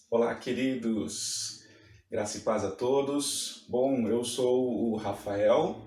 Olá, queridos. Graça e paz a todos. Bom, eu sou o Rafael,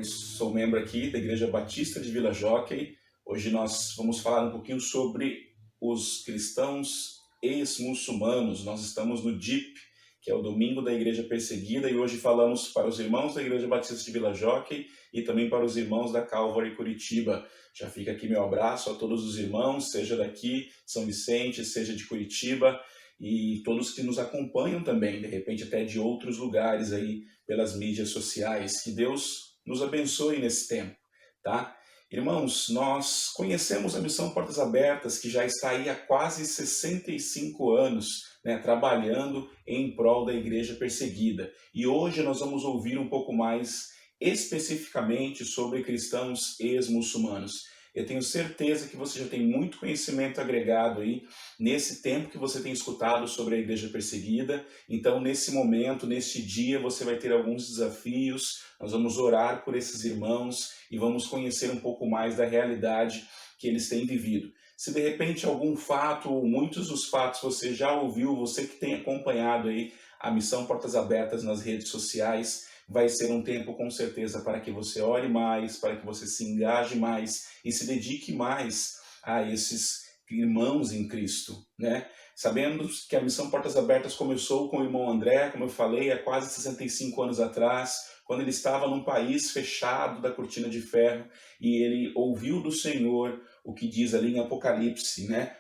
sou membro aqui da Igreja Batista de Vila Jockey. Hoje nós vamos falar um pouquinho sobre os cristãos ex-muçulmanos. Nós estamos no DIP, que é o Domingo da Igreja Perseguida, e hoje falamos para os irmãos da Igreja Batista de Vila Jockey e também para os irmãos da Calvary Curitiba. Já fica aqui meu abraço a todos os irmãos, seja daqui, São Vicente, seja de Curitiba, e todos que nos acompanham também, de repente até de outros lugares aí pelas mídias sociais. Que Deus nos abençoe nesse tempo, tá? Irmãos, nós conhecemos a Missão Portas Abertas, que já está aí há quase 65 anos, trabalhando em prol da igreja perseguida. E hoje nós vamos ouvir um pouco mais especificamente sobre cristãos ex-muçulmanos. Eu tenho certeza que você já tem muito conhecimento agregado aí nesse tempo que você tem escutado sobre a igreja perseguida. Então, nesse momento, neste dia, você vai ter alguns desafios. Nós vamos orar por esses irmãos e vamos conhecer um pouco mais da realidade que eles têm vivido. Se de repente algum fato, ou muitos dos fatos você já ouviu, você que tem acompanhado aí a Missão Portas Abertas nas redes sociais, vai ser um tempo com certeza para que você ore mais, para que você se engaje mais e se dedique mais a esses irmãos em Cristo, né? Sabendo que a Missão Portas Abertas começou com o irmão André, como eu falei, há quase 65 anos atrás, quando ele estava num país fechado da cortina de ferro e ele ouviu do Senhor o que diz ali em Apocalipse, né?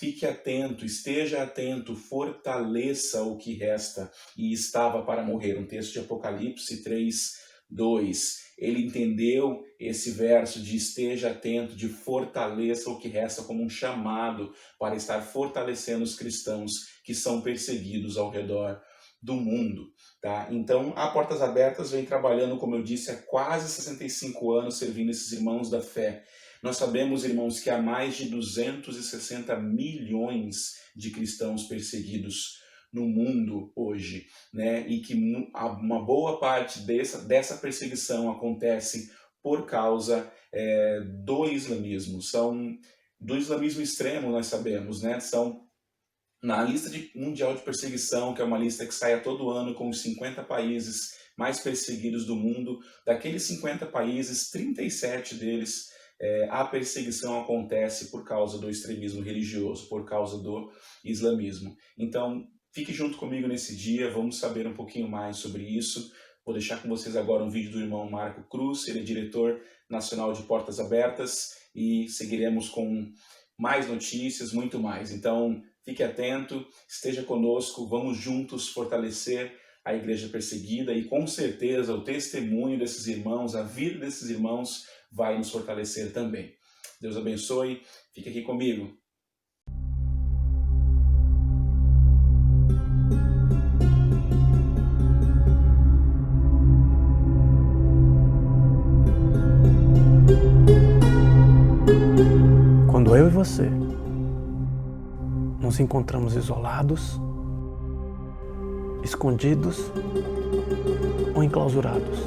Fique atento, esteja atento, fortaleça o que resta e estava para morrer. Um texto de Apocalipse 3:2. Ele entendeu esse verso de esteja atento, de fortaleça o que resta como um chamado para estar fortalecendo os cristãos que são perseguidos ao redor do mundo, tá? Então, a Portas Abertas vem trabalhando, como eu disse, há quase 65 anos, servindo esses irmãos da fé. Nós sabemos, irmãos, que há mais de 260 milhões de cristãos perseguidos no mundo hoje, né? E que uma boa parte dessa perseguição acontece por causa do islamismo. Do islamismo extremo, nós sabemos, né? São na lista mundial de perseguição, que é uma lista que sai a todo ano com os 50 países mais perseguidos do mundo. Daqueles 50 países, 37 deles a perseguição acontece por causa do extremismo religioso, por causa do islamismo. Então, fique junto comigo nesse dia, vamos saber um pouquinho mais sobre isso. Vou deixar com vocês agora um vídeo do irmão Marco Cruz, ele é diretor nacional de Portas Abertas, e seguiremos com mais notícias, muito mais. Então, fique atento, esteja conosco, vamos juntos fortalecer a igreja perseguida e com certeza o testemunho desses irmãos, a vida desses irmãos vai nos fortalecer também. Deus abençoe, fique aqui comigo. Quando eu e você nos encontramos isolados, escondidos ou enclausurados,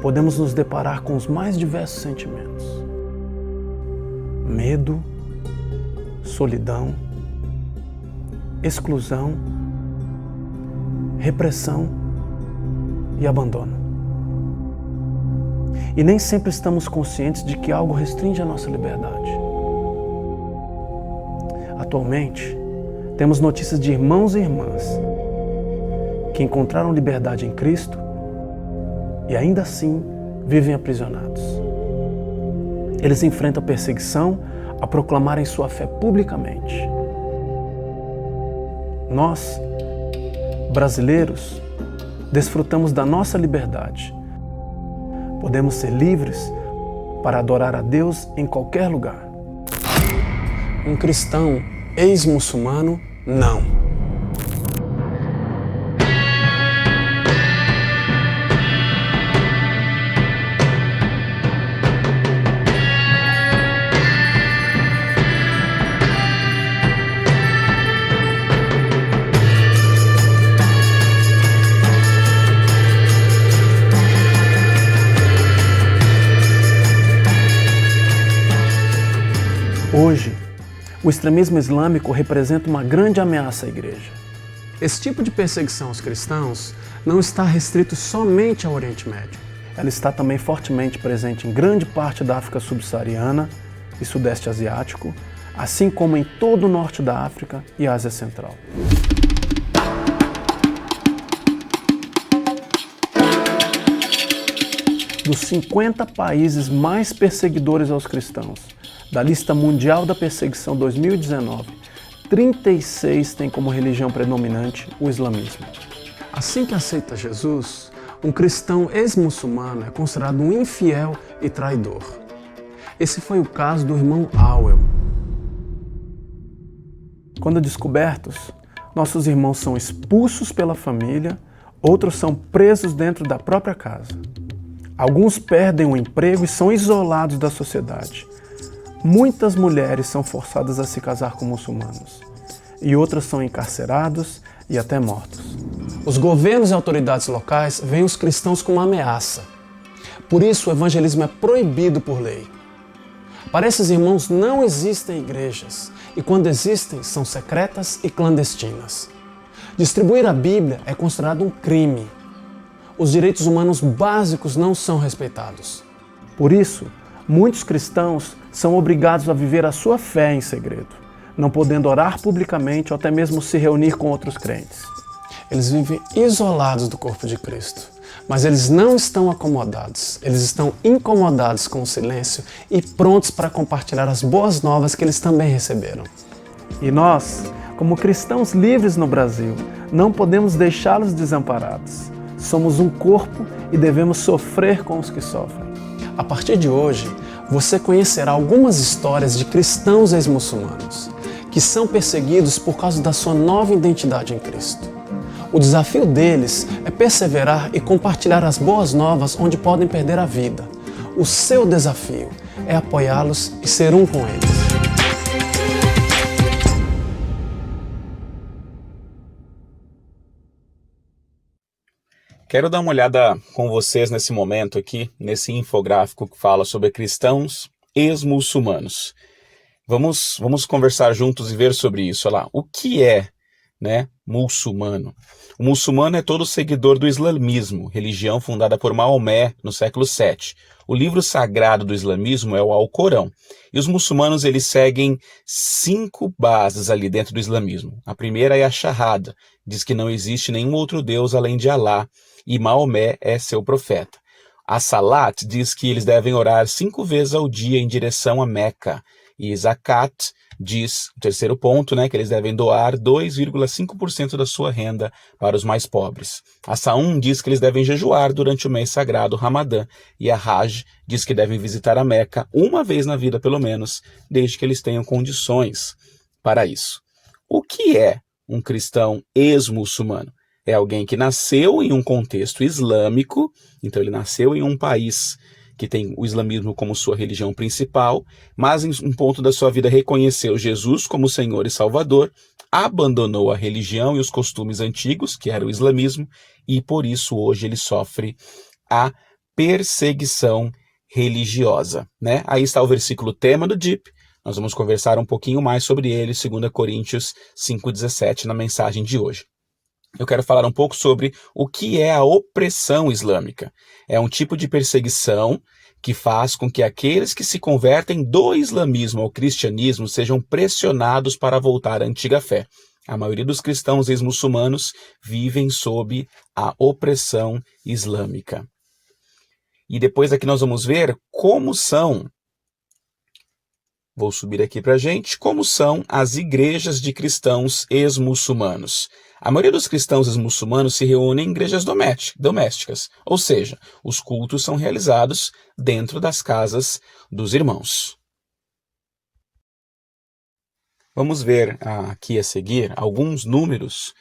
podemos nos deparar com os mais diversos sentimentos: medo, solidão, exclusão, repressão e abandono. E nem sempre estamos conscientes de que algo restringe a nossa liberdade. Atualmente, temos notícias de irmãos e irmãs que encontraram liberdade em Cristo e ainda assim vivem aprisionados. Eles enfrentam perseguição a proclamarem sua fé publicamente. Nós, brasileiros, desfrutamos da nossa liberdade. Podemos ser livres para adorar a Deus em qualquer lugar. Um cristão ex-muçulmano, não. Hoje, O extremismo islâmico representa uma grande ameaça à igreja. Esse tipo de perseguição aos cristãos não está restrito somente ao Oriente Médio. Ela está também fortemente presente em grande parte da África subsaariana e Sudeste Asiático, assim como em todo o norte da África e Ásia Central. Dos 50 países mais perseguidores aos cristãos, da lista mundial da perseguição 2019, 36 têm como religião predominante o islamismo. Assim que aceita Jesus, um cristão ex-muçulmano é considerado um infiel e traidor. Esse foi o caso do irmão Auel. Quando descobertos, nossos irmãos são expulsos pela família, outros são presos dentro da própria casa. Alguns perdem o emprego e são isolados da sociedade. Muitas mulheres são forçadas a se casar com muçulmanos e outras são encarcerados e até mortos. Os governos e autoridades locais veem os cristãos como uma ameaça. Por isso, o evangelismo é proibido por lei. Para esses irmãos não existem igrejas e quando existem, são secretas e clandestinas. Distribuir a Bíblia é considerado um crime. Os direitos humanos básicos não são respeitados. Por isso, muitos cristãos são obrigados a viver a sua fé em segredo, não podendo orar publicamente ou até mesmo se reunir com outros crentes. Eles vivem isolados do corpo de Cristo, mas eles não estão acomodados. Eles estão incomodados com o silêncio e prontos para compartilhar as boas novas que eles também receberam. E nós, como cristãos livres no Brasil, não podemos deixá-los desamparados. Somos um corpo e devemos sofrer com os que sofrem. A partir de hoje, você conhecerá algumas histórias de cristãos ex-muçulmanos que são perseguidos por causa da sua nova identidade em Cristo. O desafio deles é perseverar e compartilhar as boas novas onde podem perder a vida. O seu desafio é apoiá-los e ser um com eles. Quero dar uma olhada com vocês nesse momento aqui, nesse infográfico que fala sobre cristãos ex-muçulmanos. Vamos conversar juntos e ver sobre isso. Olha lá, o que é, muçulmano? O muçulmano é todo seguidor do islamismo, religião fundada por Maomé no século VII. O livro sagrado do islamismo é o Alcorão. E os muçulmanos eles seguem 5 bases ali dentro do islamismo. A primeira é a Shahada, diz que não existe nenhum outro Deus além de Alá, e Maomé é seu profeta. A Salat diz que eles devem orar 5 vezes ao dia em direção a Meca. E Zakat diz, o terceiro ponto, que eles devem doar 2,5% da sua renda para os mais pobres. A Saum diz que eles devem jejuar durante o mês sagrado Ramadã. E a Hajj diz que devem visitar a Meca uma vez na vida, pelo menos, desde que eles tenham condições para isso. O que é um cristão ex-muçulmano? É alguém que nasceu em um contexto islâmico, então ele nasceu em um país que tem o islamismo como sua religião principal, mas em um ponto da sua vida reconheceu Jesus como Senhor e Salvador, abandonou a religião e os costumes antigos, que era o islamismo, e por isso hoje ele sofre a perseguição religiosa. Aí está o versículo tema do DIP, nós vamos conversar um pouquinho mais sobre ele, 2 Coríntios 5,17, na mensagem de hoje. Eu quero falar um pouco sobre o que é a opressão islâmica. É um tipo de perseguição que faz com que aqueles que se convertem do islamismo ao cristianismo sejam pressionados para voltar à antiga fé. A maioria dos cristãos ex-muçulmanos vivem sob a opressão islâmica. E depois aqui nós vamos ver como são, vou subir aqui para a gente, como são as igrejas de cristãos ex-muçulmanos. A maioria dos cristãos ex-muçulmanos se reúnem em igrejas domésticas, ou seja, os cultos são realizados dentro das casas dos irmãos. Vamos ver aqui a seguir alguns números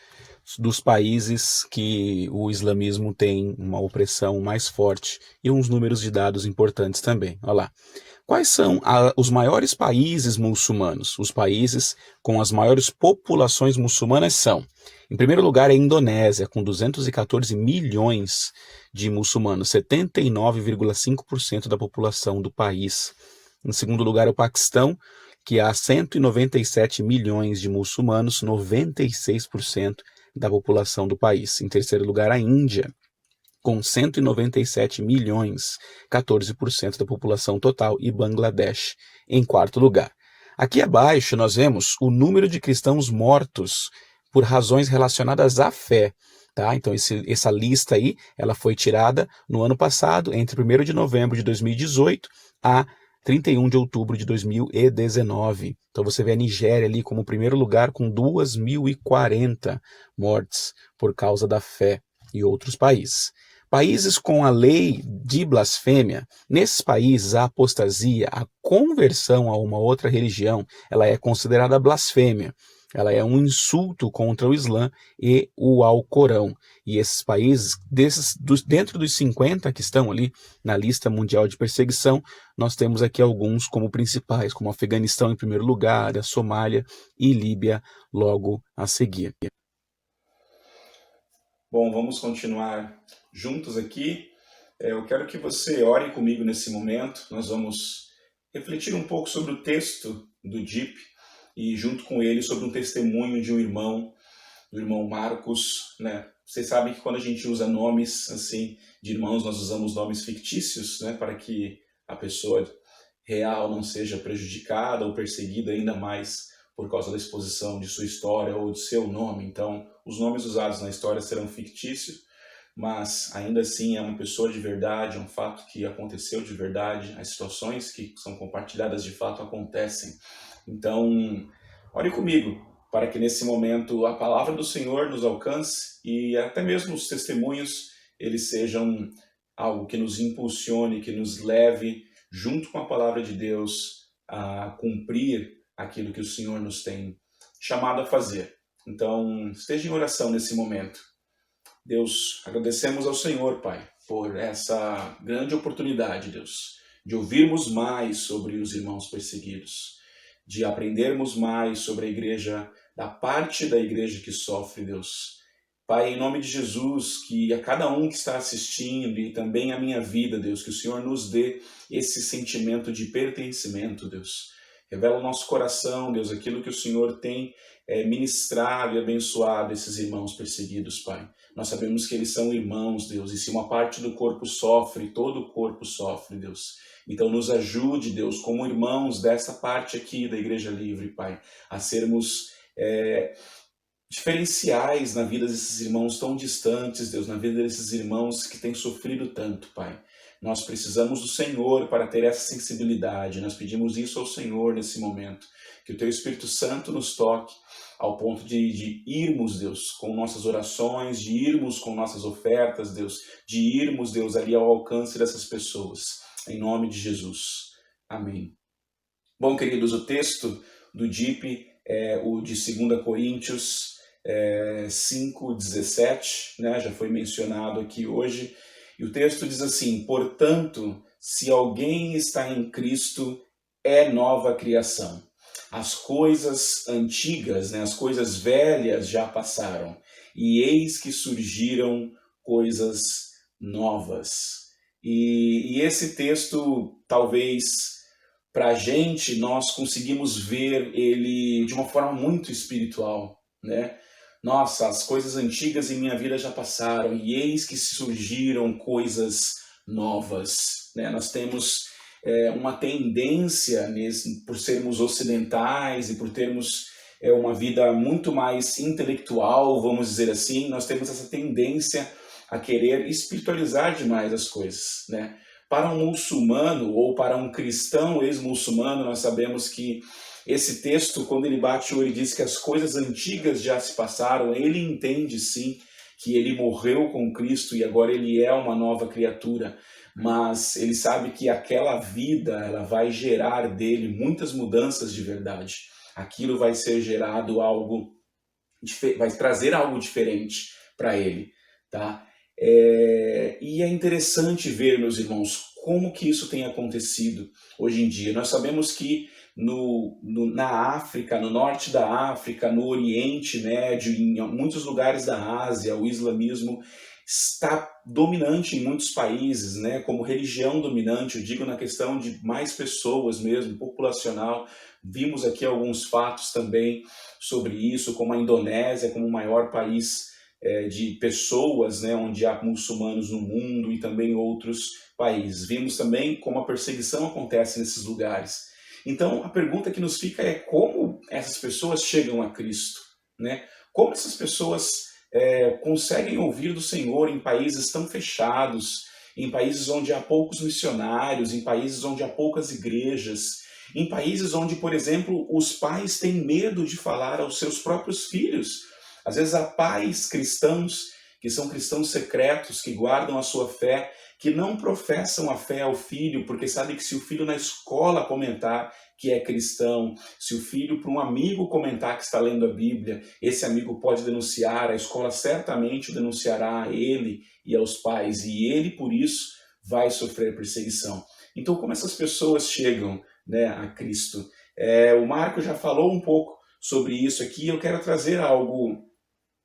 dos países que o islamismo tem uma opressão mais forte e uns números de dados importantes também. Olha lá. Quais são os maiores países muçulmanos? Os países com as maiores populações muçulmanas são, em primeiro lugar, a Indonésia, com 214 milhões de muçulmanos, 79,5% da população do país. Em segundo lugar, o Paquistão, que há 197 milhões de muçulmanos, 96% da população do país. Em terceiro lugar, a Índia, com 197 milhões, 14% da população total, e Bangladesh em quarto lugar. Aqui abaixo nós vemos o número de cristãos mortos por razões relacionadas à fé. Tá? Então essa lista aí, ela foi tirada no ano passado, entre 1º de novembro de 2018 a 31 de outubro de 2019. Então você vê a Nigéria ali como primeiro lugar com 2.040 mortes por causa da fé, e outros países. Países com a lei de blasfêmia, nesses países a apostasia, a conversão a uma outra religião, ela é considerada blasfêmia. Ela é um insulto contra o Islã e o Alcorão. E esses países, dentro dos 50 que estão ali na lista mundial de perseguição, nós temos aqui alguns como principais, como Afeganistão em primeiro lugar, a Somália e Líbia logo a seguir. Bom, vamos continuar juntos aqui. Eu quero que você ore comigo nesse momento. Nós vamos refletir um pouco sobre o texto do DIP e junto com ele sobre um testemunho de um irmão, do irmão Marcos, né? Vocês sabem que quando a gente usa nomes assim de irmãos, nós usamos nomes fictícios, né, para que a pessoa real não seja prejudicada ou perseguida ainda mais por causa da exposição de sua história ou do seu nome. Então, os nomes usados na história serão fictícios, mas ainda assim é uma pessoa de verdade, é um fato que aconteceu de verdade, as situações que são compartilhadas de fato acontecem. Então, ore comigo, para que nesse momento a palavra do Senhor nos alcance e até mesmo os testemunhos, eles sejam algo que nos impulsione, que nos leve, junto com a palavra de Deus, a cumprir aquilo que o Senhor nos tem chamado a fazer. Então, esteja em oração nesse momento. Deus, agradecemos ao Senhor, Pai, por essa grande oportunidade, Deus, de ouvirmos mais sobre os irmãos perseguidos, de aprendermos mais sobre a igreja, da parte da igreja que sofre, Deus. Pai, em nome de Jesus, que a cada um que está assistindo e também a minha vida, Deus, que o Senhor nos dê esse sentimento de pertencimento, Deus. Revela o nosso coração, Deus, aquilo que o Senhor tem ministrado e abençoado esses irmãos perseguidos, Pai. Nós sabemos que eles são irmãos, Deus, e se uma parte do corpo sofre, todo o corpo sofre, Deus. Então nos ajude, Deus, como irmãos dessa parte aqui da Igreja Livre, Pai, a sermos diferenciais na vida desses irmãos tão distantes, Deus, na vida desses irmãos que têm sofrido tanto, Pai. Nós precisamos do Senhor para ter essa sensibilidade. Nós pedimos isso ao Senhor nesse momento. Que o Teu Espírito Santo nos toque ao ponto de irmos, Deus, com nossas orações, de irmos com nossas ofertas, Deus, de irmos, Deus, ali ao alcance dessas pessoas. Em nome de Jesus. Amém. Bom, queridos, o texto do DIP é o de 2 Coríntios 5:17, né? Já foi mencionado aqui hoje. E o texto diz assim: portanto, se alguém está em Cristo, é nova criação. As coisas antigas, né, as coisas velhas já passaram, e eis que surgiram coisas novas. E esse texto, talvez, para a gente, nós conseguimos ver ele de uma forma muito espiritual, né? Nossa, as coisas antigas em minha vida já passaram e eis que surgiram coisas novas, né? Nós temos uma tendência, por sermos ocidentais e por termos uma vida muito mais intelectual, vamos dizer assim, nós temos essa tendência a querer espiritualizar demais as coisas, né? Para um muçulmano ou para um cristão ex-muçulmano, nós sabemos que esse texto, quando ele bate o olho e diz que as coisas antigas já se passaram, ele entende sim que ele morreu com Cristo e agora ele é uma nova criatura, mas ele sabe que aquela vida ela vai gerar dele muitas mudanças de verdade. Aquilo vai ser gerado algo, vai trazer algo diferente para ele, tá? E é interessante ver, meus irmãos, como que isso tem acontecido hoje em dia. Nós sabemos que na África, no norte da África, no Oriente Médio, em muitos lugares da Ásia, o islamismo está dominante em muitos países, né, como religião dominante, eu digo na questão de mais pessoas mesmo, populacional, Vimos aqui alguns fatos também sobre isso, como a Indonésia, como o maior país de pessoas, né, onde há muçulmanos no mundo, e também outros países. Vimos também como a perseguição acontece nesses lugares. Então, a pergunta que nos fica é como essas pessoas chegam a Cristo, né? Como essas pessoas conseguem ouvir do Senhor em países tão fechados, em países onde há poucos missionários, em países onde há poucas igrejas, em países onde, por exemplo, os pais têm medo de falar aos seus próprios filhos. Às vezes há pais cristãos que são cristãos secretos, que guardam a sua fé, que não professam a fé ao filho, porque sabem que se o filho na escola comentar que é cristão, se o filho para um amigo comentar que está lendo a Bíblia, esse amigo pode denunciar, a escola certamente o denunciará a ele e aos pais, e ele, por isso, vai sofrer perseguição. Então, como essas pessoas chegam, né, a Cristo? O Marco já falou um pouco sobre isso aqui, eu quero trazer algo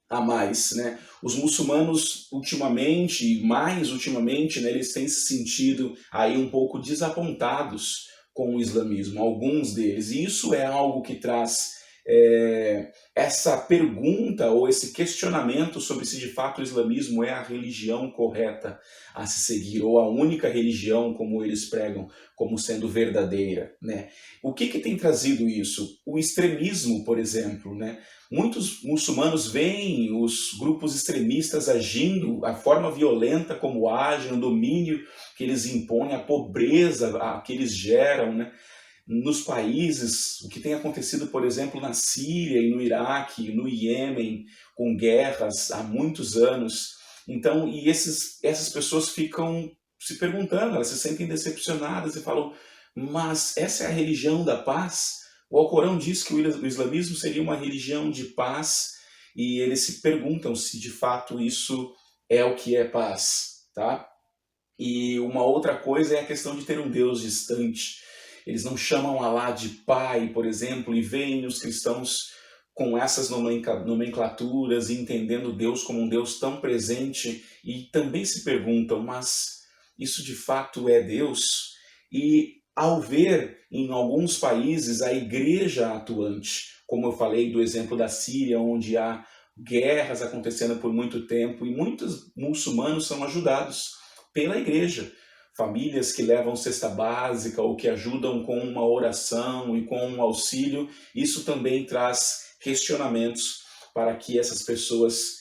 a mais, né? Os muçulmanos ultimamente, mais ultimamente, né, eles têm se sentido aí um pouco desapontados com o islamismo, alguns deles, e isso é algo que traz essa pergunta ou esse questionamento sobre se de fato o islamismo é a religião correta a se seguir, ou a única religião, como eles pregam, como sendo verdadeira, né? O que tem trazido isso? O extremismo, por exemplo, né? Muitos muçulmanos veem os grupos extremistas agindo, a forma violenta como agem, o domínio que eles impõem, a pobreza que eles geram, né? Nos países, o que tem acontecido, por exemplo, na Síria e no Iraque, no Iêmen, com guerras há muitos anos. Então, e essas pessoas ficam se perguntando, elas se sentem decepcionadas e falam, mas essa é a religião da paz? O Alcorão diz que o islamismo seria uma religião de paz, e eles se perguntam se de fato isso é o que é paz, tá? E uma outra coisa é a questão de ter um Deus distante. Eles não chamam Alá de pai, por exemplo, e veem os cristãos com essas nomenclaturas, entendendo Deus como um Deus tão presente, e também se perguntam, mas isso de fato é Deus? E ao ver em alguns países a igreja atuante, como eu falei do exemplo da Síria, onde há guerras acontecendo por muito tempo, e muitos muçulmanos são ajudados pela igreja, famílias que levam cesta básica ou que ajudam com uma oração e com um auxílio, isso também traz questionamentos para que essas pessoas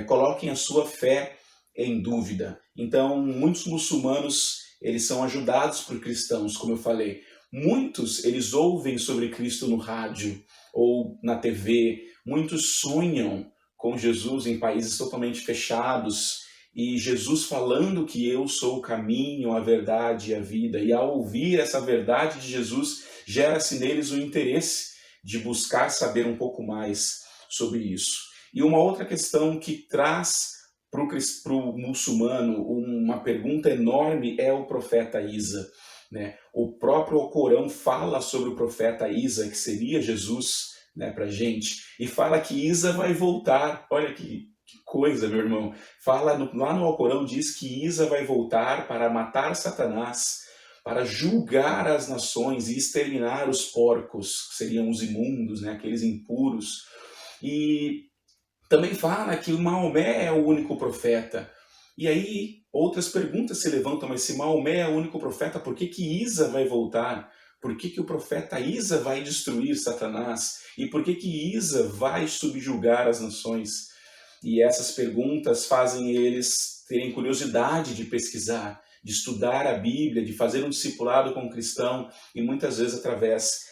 coloquem a sua fé em dúvida. Então, muitos muçulmanos, eles são ajudados por cristãos, como eu falei. Muitos, eles ouvem sobre Cristo no rádio ou na TV. Muitos sonham com Jesus em países totalmente fechados, e Jesus falando que eu sou o caminho, a verdade e a vida. E ao ouvir essa verdade de Jesus, gera-se neles o interesse de buscar saber um pouco mais sobre isso. E uma outra questão que traz para o muçulmano uma pergunta enorme é o profeta Isa, né? O próprio Alcorão fala sobre o profeta Isa, que seria Jesus, né, para a gente, e fala que Isa vai voltar. Olha que coisa, meu irmão. Fala lá no Alcorão, diz que Isa vai voltar para matar Satanás, para julgar as nações e exterminar os porcos, que seriam os imundos, né, aqueles impuros. E também fala que o Maomé é o único profeta. E aí outras perguntas se levantam, mas se Maomé é o único profeta, por que Isa vai voltar? Por que o profeta Isa vai destruir Satanás? E por que Isa vai subjugar as nações? E essas perguntas fazem eles terem curiosidade de pesquisar, de estudar a Bíblia, de fazer um discipulado com o cristão, e muitas vezes através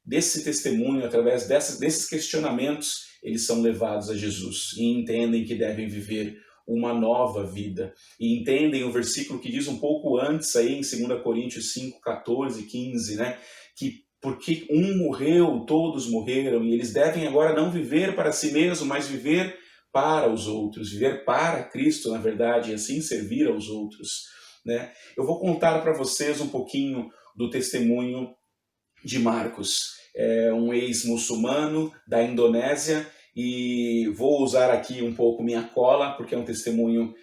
desse testemunho, através desses questionamentos, eles são levados a Jesus e entendem que devem viver uma nova vida. E entendem o versículo que diz um pouco antes, aí em 2 Coríntios 5, 14, 15, né? Que porque um morreu, todos morreram, e eles devem agora não viver para si mesmo, mas viver para os outros, viver para Cristo, na verdade, e assim servir aos outros, né? Eu vou contar para vocês um pouquinho do testemunho de Marcos, um ex-muçulmano da Indonésia, e vou usar aqui um pouco minha cola, porque é um testemunho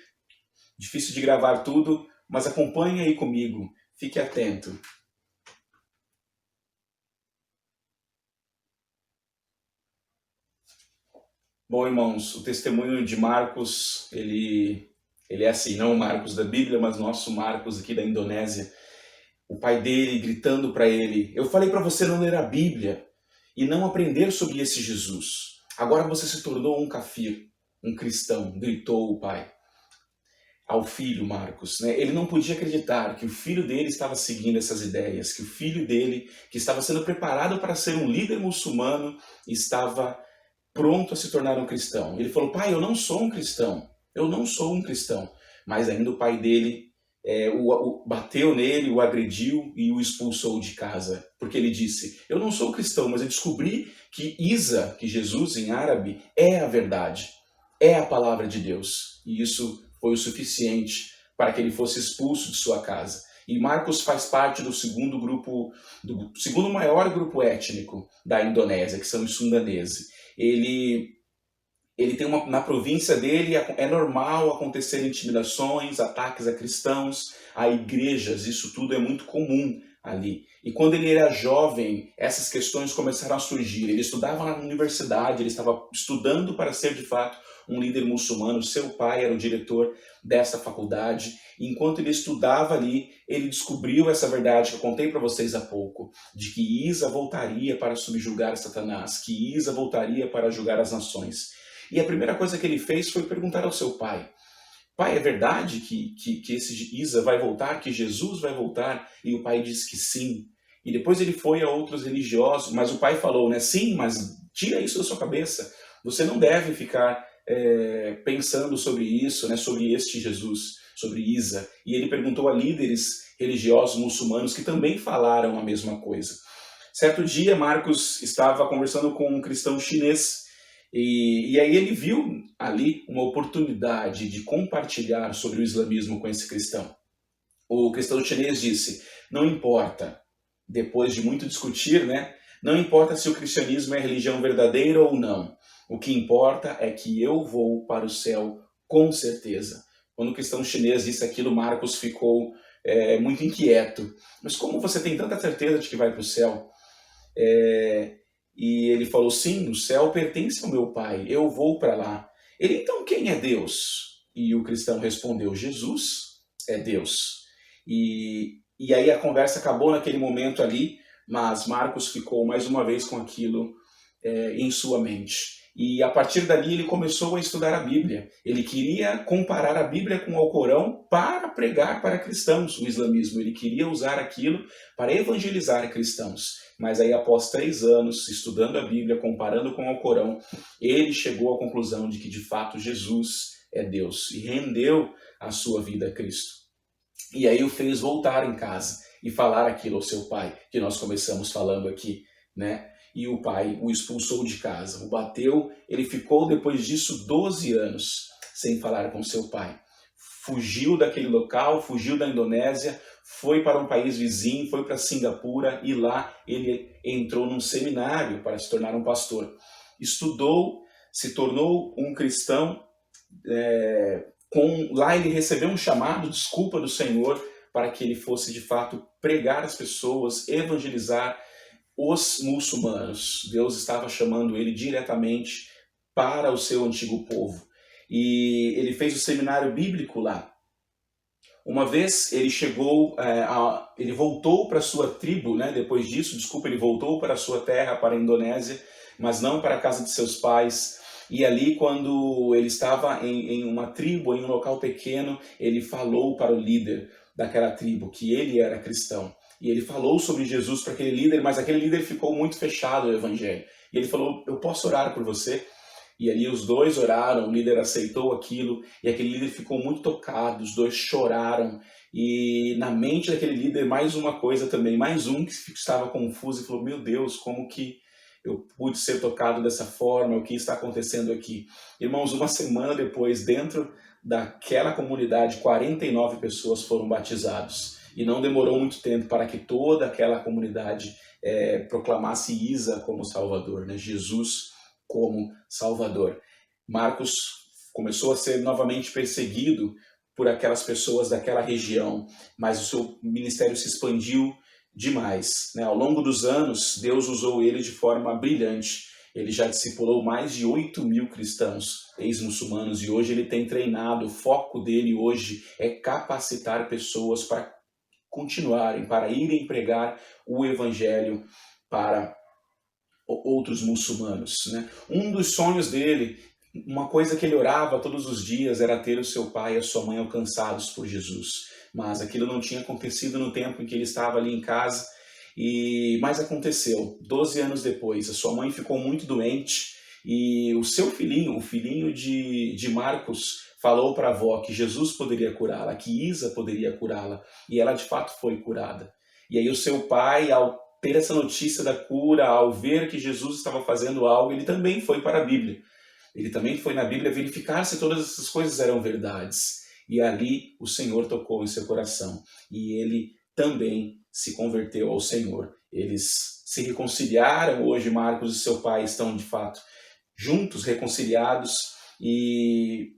difícil de gravar tudo, mas acompanhe aí comigo, fique atento. Bom, irmãos, o testemunho de Marcos, ele é assim, não o Marcos da Bíblia, mas nosso Marcos aqui da Indonésia. O pai dele gritando para ele: eu falei para você não ler a Bíblia e não aprender sobre esse Jesus. Agora você se tornou um kafir, um cristão, gritou o pai ao filho Marcos, né? Ele não podia acreditar que o filho dele estava seguindo essas ideias, que o filho dele, que estava sendo preparado para ser um líder muçulmano, estava pronto a se tornar um cristão. Ele falou: pai, eu não sou um cristão, eu não sou um cristão. Mas ainda o pai dele bateu nele, o agrediu e o expulsou de casa, porque ele disse: eu não sou cristão, mas eu descobri que Isa, que Jesus em árabe, é a verdade, é a palavra de Deus. E isso foi o suficiente para que ele fosse expulso de sua casa. E Marcos faz parte do segundo maior grupo étnico da Indonésia, que são os sundaneses. Ele tem na província dele é normal acontecer intimidações, ataques a cristãos, a igrejas, isso tudo é muito comum ali. E quando ele era jovem, essas questões começaram a surgir. Ele estudava na universidade, ele estava estudando para ser de fato um líder muçulmano. Seu pai era o diretor dessa faculdade. E enquanto ele estudava ali, ele descobriu essa verdade que eu contei para vocês há pouco, de que Isa voltaria para subjugar Satanás, que Isa voltaria para julgar as nações. E a primeira coisa que ele fez foi perguntar ao seu pai: pai, é verdade que esse Isa vai voltar, que Jesus vai voltar? E o pai disse que sim. E depois ele foi a outros religiosos, mas o pai falou, né? Sim, mas tira isso da sua cabeça. Você não deve ficar pensando sobre isso, né? Sobre este Jesus, sobre Isa. E ele perguntou a líderes religiosos muçulmanos que também falaram a mesma coisa. Certo dia, Marcos estava conversando com um cristão chinês. E aí ele viu ali uma oportunidade de compartilhar sobre o islamismo com esse cristão. O cristão chinês disse: não importa, depois de muito discutir, né? Não importa se o cristianismo é religião verdadeira ou não. O que importa é que eu vou para o céu com certeza. Quando o cristão chinês disse aquilo, Marcos ficou muito inquieto. Mas como você tem tanta certeza de que vai para o céu? E ele falou: sim, o céu pertence ao meu pai, eu vou para lá. Ele: então quem é Deus? E o cristão respondeu: Jesus é Deus. E aí a conversa acabou naquele momento ali, mas Marcos ficou mais uma vez com aquilo em sua mente. E a partir dali ele começou a estudar a Bíblia. Ele queria comparar a Bíblia com o Alcorão para pregar para cristãos o islamismo. Ele queria usar aquilo para evangelizar cristãos. Mas aí, após 3 anos estudando a Bíblia, comparando com o Alcorão, ele chegou à conclusão de que de fato Jesus é Deus e rendeu a sua vida a Cristo. E aí o fez voltar em casa e falar aquilo ao seu pai, que nós começamos falando aqui, né? E o pai o expulsou de casa, o bateu. Ele ficou depois disso 12 anos sem falar com seu pai. Fugiu daquele local, fugiu da Indonésia, foi para um país vizinho, foi para Singapura e lá ele entrou num seminário para se tornar um pastor. Estudou, se tornou um cristão. Lá ele recebeu um chamado, desculpa do Senhor, para que ele fosse de fato pregar às pessoas, evangelizar os muçulmanos. Deus estava chamando ele diretamente para o seu antigo povo. E ele fez o seminário bíblico lá. Uma vez ele ele voltou para a sua tribo, né? Depois disso, ele voltou para a sua terra, para a Indonésia, mas não para a casa de seus pais. E ali, quando ele estava em uma tribo, em um local pequeno, ele falou para o líder daquela tribo que ele era cristão. E ele falou sobre Jesus para aquele líder, mas aquele líder ficou muito fechado ao evangelho. E ele falou: eu posso orar por você? E ali os dois oraram, o líder aceitou aquilo, e aquele líder ficou muito tocado, os dois choraram. E na mente daquele líder, mais uma coisa também, mais um que estava confuso e falou: meu Deus, como que eu pude ser tocado dessa forma? O que está acontecendo aqui? Irmãos, uma semana depois, dentro daquela comunidade, 49 pessoas foram batizados. E não demorou muito tempo para que toda aquela comunidade proclamasse Isa como Salvador, né? Jesus como Salvador. Marcos começou a ser novamente perseguido por aquelas pessoas daquela região, mas o seu ministério se expandiu demais, né? Ao longo dos anos, Deus usou ele de forma brilhante. Ele já discipulou mais de 8.000 cristãos ex-muçulmanos e hoje ele tem treinado, o foco dele hoje é capacitar pessoas para continuarem, para irem pregar o evangelho para outros muçulmanos, né? Um dos sonhos dele, uma coisa que ele orava todos os dias era ter o seu pai e a sua mãe alcançados por Jesus. Mas aquilo não tinha acontecido no tempo em que ele estava ali em casa. Mas aconteceu, 12 anos depois, a sua mãe ficou muito doente e o seu filhinho, o filhinho de Marcos, falou para a avó que Jesus poderia curá-la, que Isa poderia curá-la, e ela de fato foi curada. E aí o seu pai, ao ter essa notícia da cura, ao ver que Jesus estava fazendo algo, ele também foi para a Bíblia. Ele também foi na Bíblia verificar se todas essas coisas eram verdades. E ali o Senhor tocou em seu coração. E ele também se converteu ao Senhor. Eles se reconciliaram. Hoje Marcos e seu pai estão de fato juntos, reconciliados. E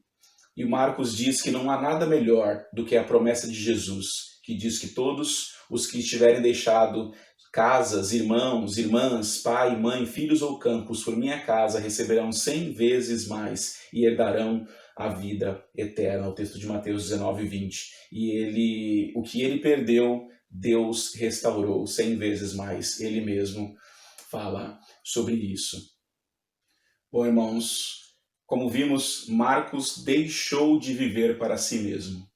Marcos diz que não há nada melhor do que a promessa de Jesus, que diz que todos os que tiverem deixado casas, irmãos, irmãs, pai, mãe, filhos ou campos por minha casa receberão 100 vezes mais e herdarão a vida eterna. O texto de Mateus 19, 20. E o que ele perdeu, Deus restaurou 100 vezes mais. Ele mesmo fala sobre isso. Bom, irmãos, como vimos, Marcos deixou de viver para si mesmo.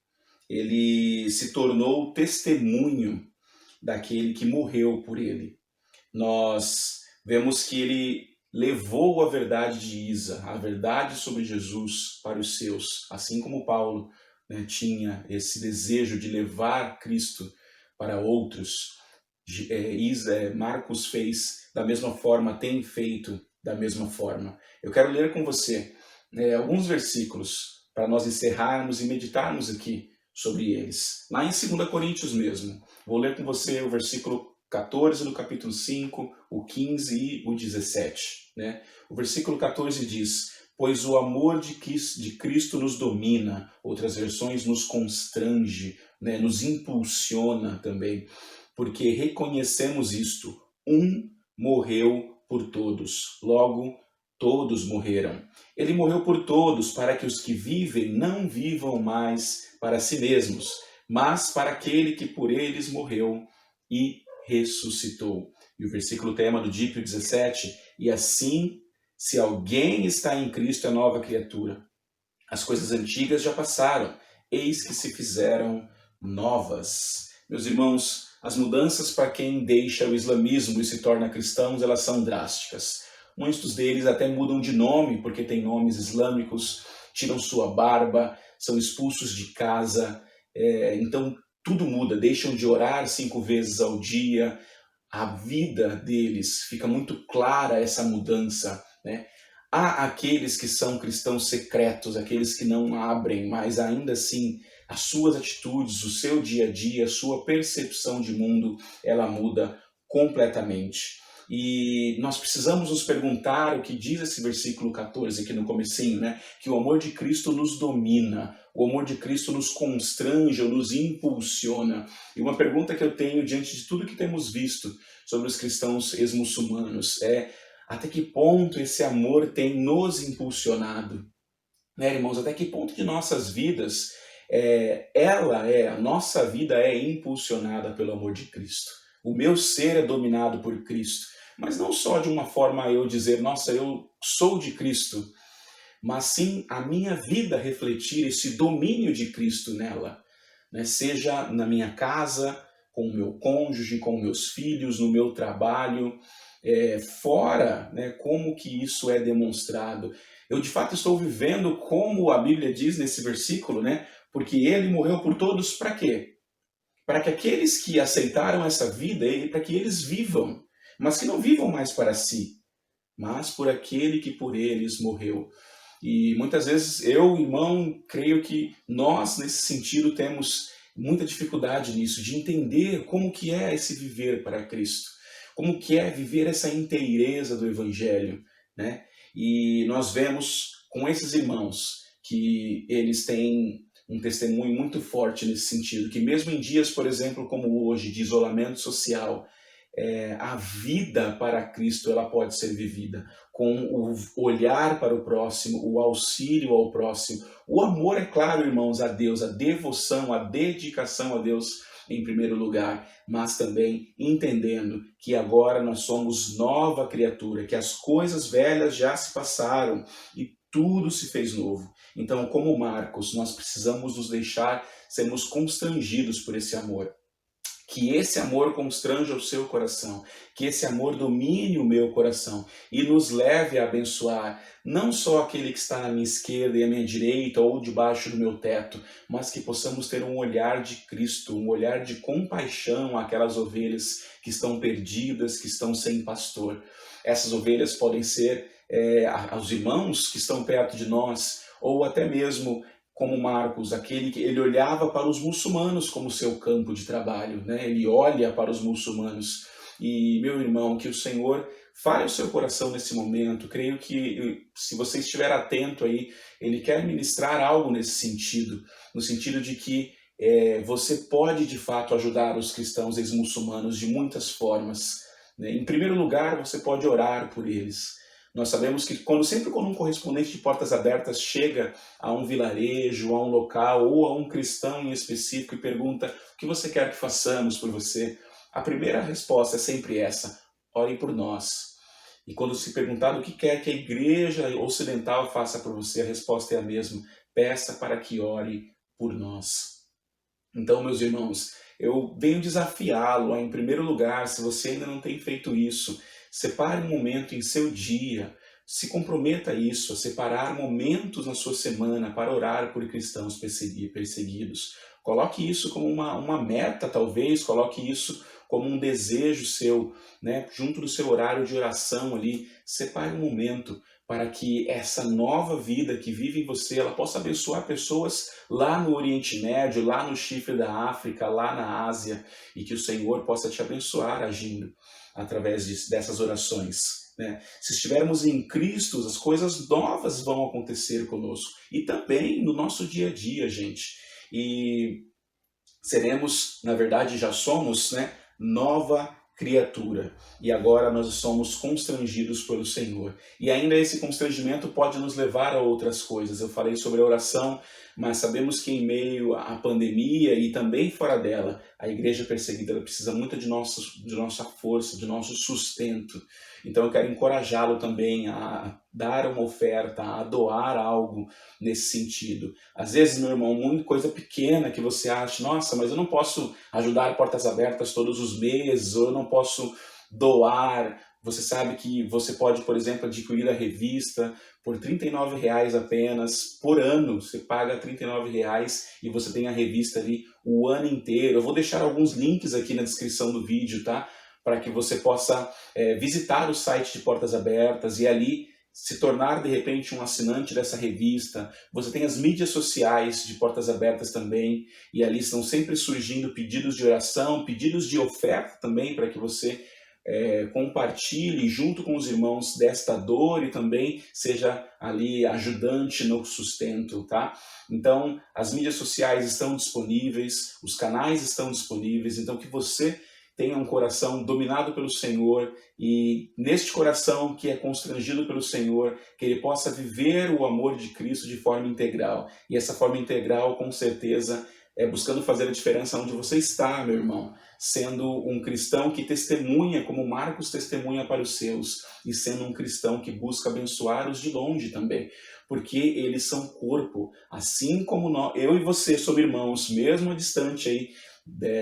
Ele se tornou testemunho daquele que morreu por ele. Nós vemos que ele levou a verdade de Isa, a verdade sobre Jesus para os seus, assim como Paulo, né, tinha esse desejo de levar Cristo para outros. Marcos fez da mesma forma, tem feito da mesma forma. Eu quero ler com você alguns versículos para nós encerrarmos e meditarmos aqui sobre eles. Lá em 2 Coríntios mesmo. Vou ler com você o versículo 14 do capítulo 5, o 15 e o 17. Né? O versículo 14 diz: pois o amor de Cristo nos domina, outras versões nos constrange, né? Nos impulsiona também, porque reconhecemos isto, um morreu por todos, logo todos morreram. Ele morreu por todos, para que os que vivem não vivam mais para si mesmos, mas para aquele que por eles morreu e ressuscitou. E o versículo tema do Dípio 17, e assim, se alguém está em Cristo, é nova criatura. As coisas antigas já passaram, eis que se fizeram novas. Meus irmãos, as mudanças para quem deixa o islamismo e se torna cristãos, elas são drásticas. Muitos deles até mudam de nome, porque têm nomes islâmicos, tiram sua barba, são expulsos de casa, então tudo muda, deixam de orar 5 vezes ao dia, a vida deles fica muito clara essa mudança, né? Há aqueles que são cristãos secretos, aqueles que não abrem, mas ainda assim as suas atitudes, o seu dia a dia, a sua percepção de mundo, ela muda completamente. E nós precisamos nos perguntar o que diz esse versículo 14 aqui no comecinho, né? Que o amor de Cristo nos domina, o amor de Cristo nos constrange, ou nos impulsiona. E uma pergunta que eu tenho diante de tudo que temos visto sobre os cristãos ex-muçulmanos é: até que ponto esse amor tem nos impulsionado? Né, irmãos, até que ponto de nossas vidas, a nossa vida é impulsionada pelo amor de Cristo? O meu ser é dominado por Cristo. Mas não só de uma forma eu dizer, nossa, eu sou de Cristo, mas sim a minha vida refletir esse domínio de Cristo nela, né? Seja na minha casa, com o meu cônjuge, com meus filhos, no meu trabalho, fora, né? Como que isso é demonstrado. Eu de fato estou vivendo como a Bíblia diz nesse versículo, né? Porque ele morreu por todos para quê? Para que aqueles que aceitaram essa vida, para que eles vivam, mas que não vivam mais para si, mas por aquele que por eles morreu. E muitas vezes eu, irmão, creio que nós, nesse sentido, temos muita dificuldade nisso, de entender como que é esse viver para Cristo, como que é viver essa inteireza do Evangelho, né? E nós vemos com esses irmãos que eles têm um testemunho muito forte nesse sentido, que mesmo em dias, por exemplo, como hoje, de isolamento social, a vida para Cristo ela pode ser vivida, com o olhar para o próximo, o auxílio ao próximo, o amor, é claro, irmãos, a Deus, a devoção, a dedicação a Deus em primeiro lugar, mas também entendendo que agora nós somos nova criatura, que as coisas velhas já se passaram e tudo se fez novo. Então, como Marcos, nós precisamos nos deixar sermos constrangidos por esse amor. Que esse amor constranja o seu coração, que esse amor domine o meu coração e nos leve a abençoar não só aquele que está na minha esquerda e à minha direita ou debaixo do meu teto, mas que possamos ter um olhar de Cristo, um olhar de compaixão àquelas ovelhas que estão perdidas, que estão sem pastor. Essas ovelhas podem ser aos irmãos que estão perto de nós, ou até mesmo como Marcos, aquele que ele olhava para os muçulmanos como seu campo de trabalho, né? Ele olha para os muçulmanos. E, meu irmão, que o Senhor fale o seu coração nesse momento. Creio que, se você estiver atento aí, Ele quer ministrar algo nesse sentido, no sentido de que você pode, de fato, ajudar os cristãos ex-muçulmanos de muitas formas, né? Em primeiro lugar, você pode orar por eles. Nós sabemos que sempre quando um correspondente de Portas Abertas chega a um vilarejo, a um local ou a um cristão em específico e pergunta o que você quer que façamos por você, a primeira resposta é sempre essa: ore por nós. E quando se perguntar o que quer que a igreja ocidental faça por você, a resposta é a mesma: peça para que ore por nós. Então, meus irmãos, eu venho desafiá-lo a, em primeiro lugar, se você ainda não tem feito isso, separe um momento em seu dia, se comprometa a isso, a separar momentos na sua semana para orar por cristãos perseguidos. Coloque isso como uma meta, talvez, coloque isso como um desejo seu, né? Junto do seu horário de oração ali, separe um momento para que essa nova vida que vive em você, ela possa abençoar pessoas lá no Oriente Médio, lá no chifre da África, lá na Ásia, e que o Senhor possa te abençoar agindo através dessas orações, né? Se estivermos em Cristo, as coisas novas vão acontecer conosco. E também no nosso dia a dia, gente. E seremos, na verdade já somos, né, nova criatura. E agora nós somos constrangidos pelo Senhor. E ainda esse constrangimento pode nos levar a outras coisas. Eu falei sobre a oração, mas sabemos que em meio à pandemia e também fora dela, a igreja perseguida ela precisa muito de nossa força, de nosso sustento. Então eu quero encorajá-lo também a dar uma oferta, a doar algo nesse sentido. Às vezes, meu irmão, muita coisa pequena que você acha, nossa, mas eu não posso ajudar Portas Abertas todos os meses, ou eu não posso doar. Você sabe que você pode, por exemplo, adquirir a revista por R$ 39,00 apenas por ano. Você paga R$ 39,00 e você tem a revista ali o ano inteiro. Eu vou deixar alguns links aqui na descrição do vídeo, tá? Para que você possa visitar o site de Portas Abertas e ali se tornar, de repente, um assinante dessa revista. Você tem as mídias sociais de Portas Abertas também, e ali estão sempre surgindo pedidos de oração, pedidos de oferta também, para que você compartilhe junto com os irmãos desta dor e também seja ali ajudante no sustento, tá? Então, as mídias sociais estão disponíveis, os canais estão disponíveis, então que você tenha um coração dominado pelo Senhor e neste coração que é constrangido pelo Senhor, que ele possa viver o amor de Cristo de forma integral. E essa forma integral, com certeza, é buscando fazer a diferença onde você está, meu irmão, sendo um cristão que testemunha, como Marcos testemunha para os seus, e sendo um cristão que busca abençoar os de longe também, porque eles são corpo, assim como nós, eu e você somos irmãos, mesmo a distante aí,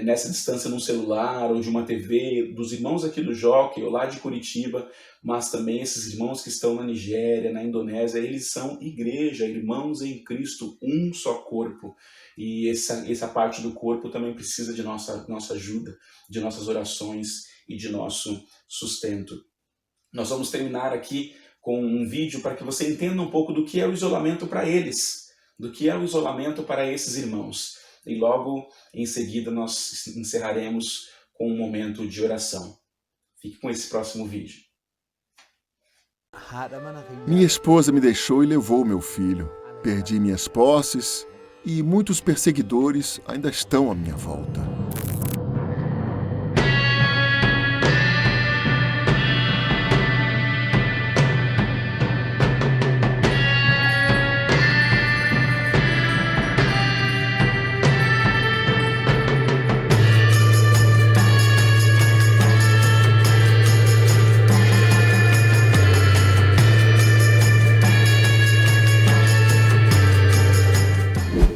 nessa distância num celular ou de uma TV, dos irmãos aqui do Jockey ou lá de Curitiba, mas também esses irmãos que estão na Nigéria, na Indonésia, eles são igreja, irmãos em Cristo, um só corpo. E essa parte do corpo também precisa de nossa ajuda, de nossas orações e de nosso sustento. Nós vamos terminar aqui com um vídeo para que você entenda um pouco do que é o isolamento para eles, do que é o isolamento para esses irmãos. E logo em seguida nós encerraremos com um momento de oração. Fique com esse próximo vídeo. Minha esposa me deixou e levou meu filho. Perdi minhas posses e muitos perseguidores ainda estão à minha volta.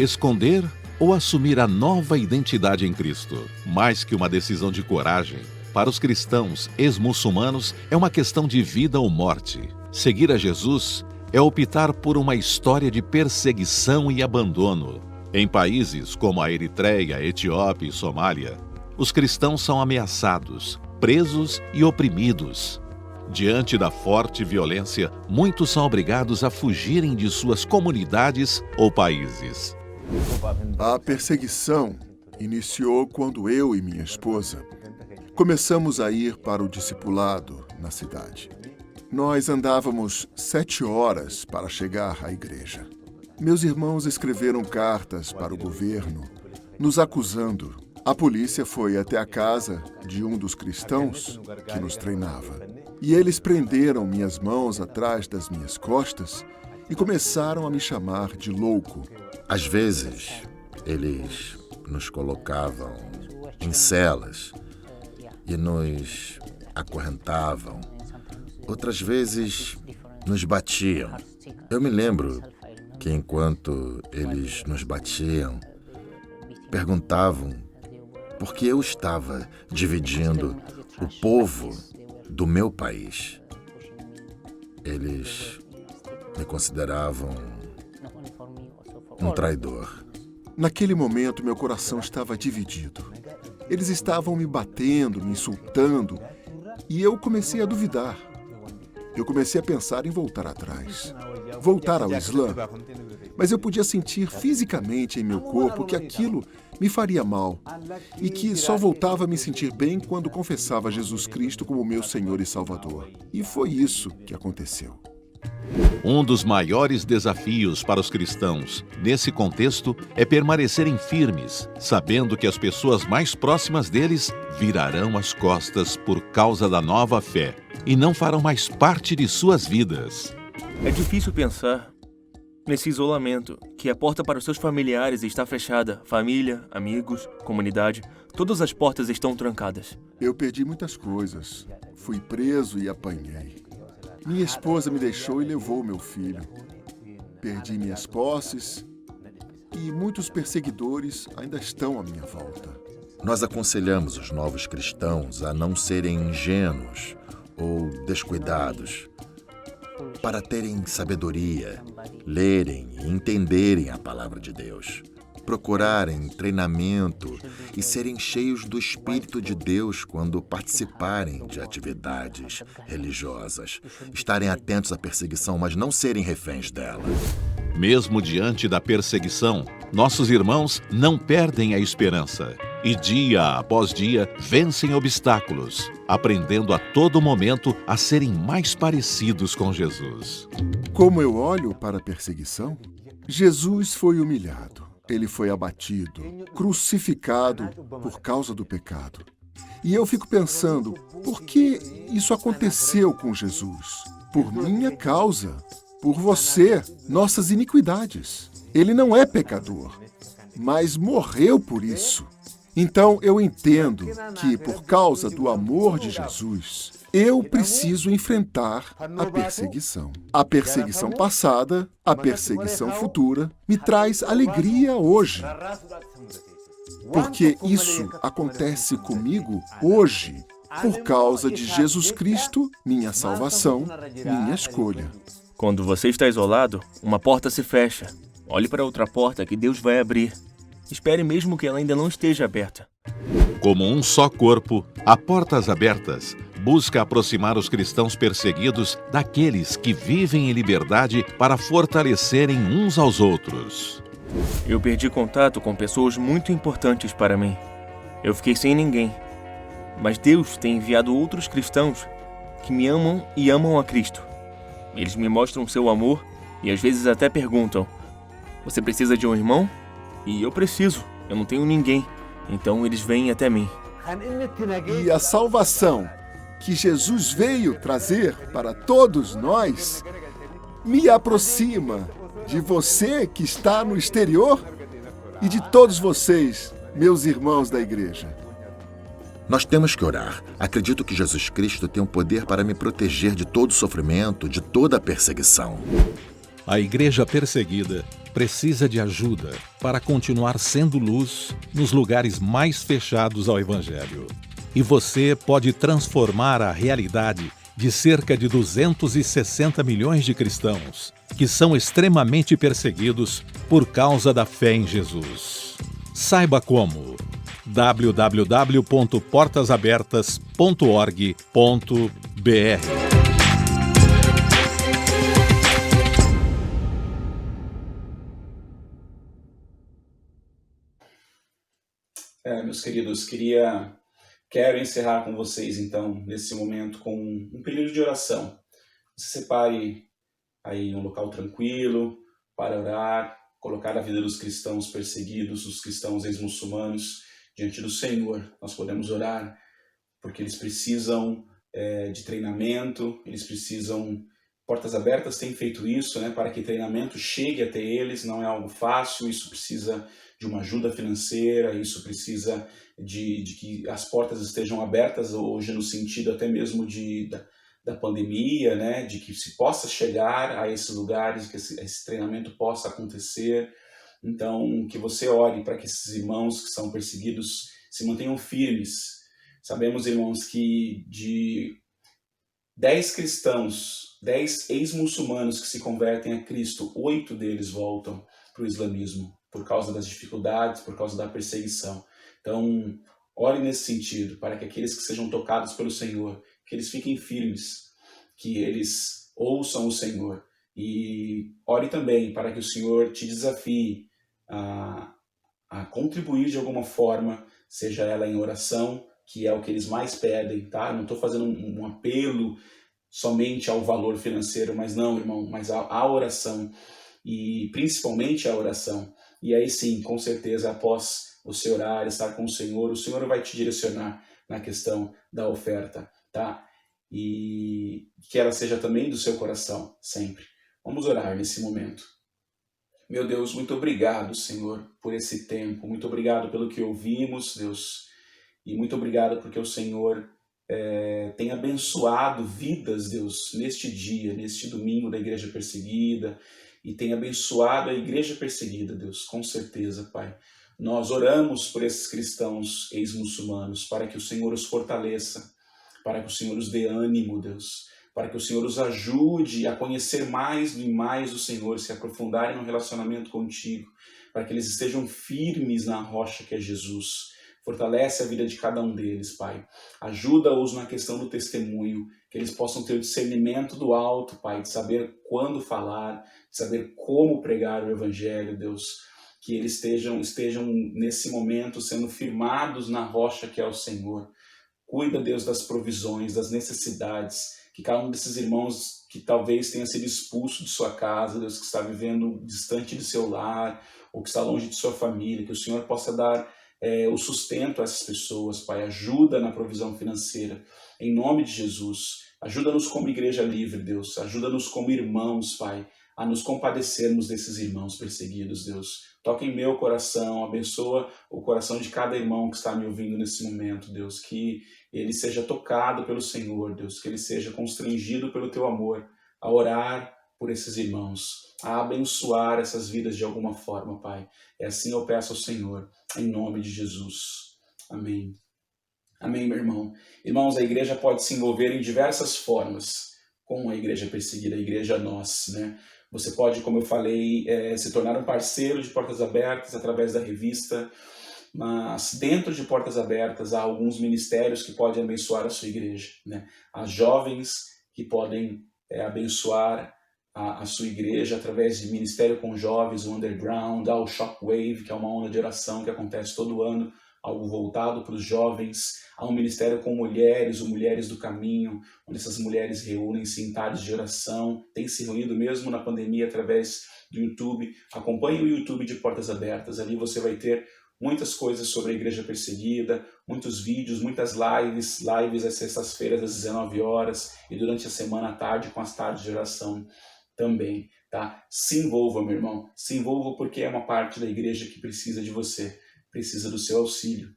esconder ou assumir a nova identidade em Cristo? Mais que uma decisão de coragem, para os cristãos ex-muçulmanos é uma questão de vida ou morte. Seguir a Jesus é optar por uma história de perseguição e abandono. Em países como a Eritreia, Etiópia e Somália, os cristãos são ameaçados, presos e oprimidos. Diante da forte violência, muitos são obrigados a fugirem de suas comunidades ou países. A perseguição iniciou quando eu e minha esposa começamos a ir para o discipulado na cidade. Nós andávamos 7 horas para chegar à igreja. Meus irmãos escreveram cartas para o governo, nos acusando. A polícia foi até a casa de um dos cristãos que nos treinava. E eles prenderam minhas mãos atrás das minhas costas e começaram a me chamar de louco. Às vezes, eles nos colocavam em celas e nos acorrentavam. Outras vezes, nos batiam. Eu me lembro que enquanto eles nos batiam, perguntavam por que eu estava dividindo o povo do meu país. Eles me consideravam um traidor. Naquele momento, meu coração estava dividido. Eles estavam me batendo, me insultando, e eu comecei a duvidar. Eu comecei a pensar em voltar atrás, voltar ao Islã. Mas eu podia sentir fisicamente em meu corpo que aquilo me faria mal e que só voltava a me sentir bem quando confessava Jesus Cristo como meu Senhor e Salvador. E foi isso que aconteceu. Um dos maiores desafios para os cristãos, nesse contexto, é permanecerem firmes, sabendo que as pessoas mais próximas deles virarão as costas por causa da nova fé e não farão mais parte de suas vidas. É difícil pensar nesse isolamento, que a porta para os seus familiares está fechada. Família, amigos, comunidade, todas as portas estão trancadas. Eu perdi muitas coisas. Fui preso e apanhei. Minha esposa me deixou e levou meu filho. Perdi minhas posses e muitos perseguidores ainda estão à minha volta. Nós aconselhamos os novos cristãos a não serem ingênuos ou descuidados, para terem sabedoria, lerem e entenderem a palavra de Deus, procurarem treinamento e serem cheios do Espírito de Deus quando participarem de atividades religiosas, estarem atentos à perseguição, mas não serem reféns dela. Mesmo diante da perseguição, nossos irmãos não perdem a esperança e dia após dia vencem obstáculos, aprendendo a todo momento a serem mais parecidos com Jesus. Como eu olho para a perseguição, Jesus foi humilhado, ele foi abatido, crucificado por causa do pecado. E eu fico pensando, por que isso aconteceu com Jesus? Por minha causa, por você, nossas iniquidades. Ele não é pecador, mas morreu por isso. Então eu entendo que, por causa do amor de Jesus, eu preciso enfrentar a perseguição. A perseguição passada, a perseguição futura, me traz alegria hoje. Porque isso acontece comigo hoje, por causa de Jesus Cristo, minha salvação, minha escolha. Quando você está isolado, uma porta se fecha. Olhe para outra porta que Deus vai abrir. Espere mesmo que ela ainda não esteja aberta. Como um só corpo, a Portas Abertas busca aproximar os cristãos perseguidos daqueles que vivem em liberdade para fortalecerem uns aos outros. Eu perdi contato com pessoas muito importantes para mim. Eu fiquei sem ninguém. Mas Deus tem enviado outros cristãos que me amam e amam a Cristo. Eles me mostram seu amor e às vezes até perguntam: você precisa de um irmão? E eu preciso, eu não tenho ninguém. Então eles vêm até mim. E a salvação que Jesus veio trazer para todos nós me aproxima de você que está no exterior e de todos vocês, meus irmãos da igreja. Nós temos que orar. Acredito que Jesus Cristo tem o poder para me proteger de todo sofrimento, de toda perseguição. A igreja perseguida precisa de ajuda para continuar sendo luz nos lugares mais fechados ao Evangelho. E você pode transformar a realidade de cerca de 260 milhões de cristãos que são extremamente perseguidos por causa da fé em Jesus. Saiba como: www.portasabertas.org.br. Meus queridos, quero encerrar com vocês, então, nesse momento, com um período de oração. Você separe aí um local tranquilo para orar, colocar a vida dos cristãos perseguidos, dos cristãos ex-muçulmanos, diante do Senhor. Nós podemos orar porque eles precisam de treinamento, eles precisam... Portas Abertas tem feito isso, para que treinamento chegue até eles, não é algo fácil, isso precisa de uma ajuda financeira, isso precisa de que as portas estejam abertas hoje no sentido até mesmo da pandemia, de que se possa chegar a esses lugares, que esse treinamento possa acontecer. Então, que você ore para que esses irmãos que são perseguidos se mantenham firmes. Sabemos, irmãos, que de 10 cristãos, 10 ex-muçulmanos que se convertem a Cristo, 8 deles voltam para o islamismo, por causa das dificuldades, por causa da perseguição. Então, ore nesse sentido, para que aqueles que sejam tocados pelo Senhor, que eles fiquem firmes, que eles ouçam o Senhor. E ore também para que o Senhor te desafie a contribuir de alguma forma, seja ela em oração, que é o que eles mais pedem, tá? Não estou fazendo um apelo somente ao valor financeiro, mas não, irmão, mas à oração, e principalmente a oração. E aí sim, com certeza, após você orar, estar com o Senhor vai te direcionar na questão da oferta, tá? E que ela seja também do seu coração, sempre. Vamos orar nesse momento. Meu Deus, muito obrigado, Senhor, por esse tempo. Muito obrigado pelo que ouvimos, Deus. E muito obrigado porque o Senhor tem abençoado vidas, Deus, neste dia, neste domingo da Igreja Perseguida. E tem abençoado a Igreja Perseguida, Deus, com certeza, Pai. Nós oramos por esses cristãos ex-muçulmanos, para que o Senhor os fortaleça, para que o Senhor os dê ânimo, Deus, para que o Senhor os ajude a conhecer mais e mais o Senhor, se aprofundarem no relacionamento contigo, para que eles estejam firmes na rocha que é Jesus. Fortalece a vida de cada um deles, Pai. Ajuda-os na questão do testemunho, que eles possam ter o discernimento do alto, Pai, de saber quando falar, de saber como pregar o Evangelho, Deus. Que eles estejam nesse momento sendo firmados na rocha que é o Senhor. Cuida, Deus, das provisões, das necessidades, que cada um desses irmãos que talvez tenha sido expulso de sua casa, Deus, que está vivendo distante de seu lar, ou que está longe de sua família, que o Senhor possa dar o sustento a essas pessoas, Pai. Ajuda na provisão financeira, em nome de Jesus. Ajuda-nos como igreja livre, Deus. Ajuda-nos como irmãos, Pai, a nos compadecermos desses irmãos perseguidos, Deus. Toca em meu coração, abençoa o coração de cada irmão que está me ouvindo nesse momento, Deus. Que ele seja tocado pelo Senhor, Deus. Que ele seja constrangido pelo Teu amor a orar por esses irmãos, a abençoar essas vidas de alguma forma, Pai. É assim eu peço ao Senhor, em nome de Jesus. Amém. Amém, meu irmão. Irmãos, a igreja pode se envolver em diversas formas com a igreja perseguida, a igreja nós, Você pode, como eu falei, se tornar um parceiro de Portas Abertas através da revista, mas dentro de Portas Abertas há alguns ministérios que podem abençoar a sua igreja, Há jovens que podem abençoar a sua igreja através de ministério com jovens, o Underground, há o Shockwave, que é uma onda de oração que acontece todo ano, algo voltado para os jovens. Há um ministério com mulheres, o Mulheres do Caminho, onde essas mulheres reúnem-se em tardes de oração, tem se reunido mesmo na pandemia através do YouTube. Acompanhe o YouTube de Portas Abertas, ali você vai ter muitas coisas sobre a igreja perseguida, muitos vídeos, muitas lives às sextas-feiras às 19 horas e durante a semana à tarde com as tardes de oração também, tá? Se envolva, meu irmão, se envolva porque é uma parte da igreja que precisa de você, precisa do seu auxílio.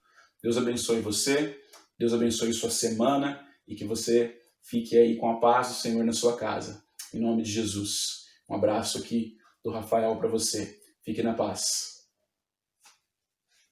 Deus abençoe você, Deus abençoe sua semana e que você fique aí com a paz do Senhor na sua casa. Em nome de Jesus. Um abraço aqui do Rafael para você. Fique na paz.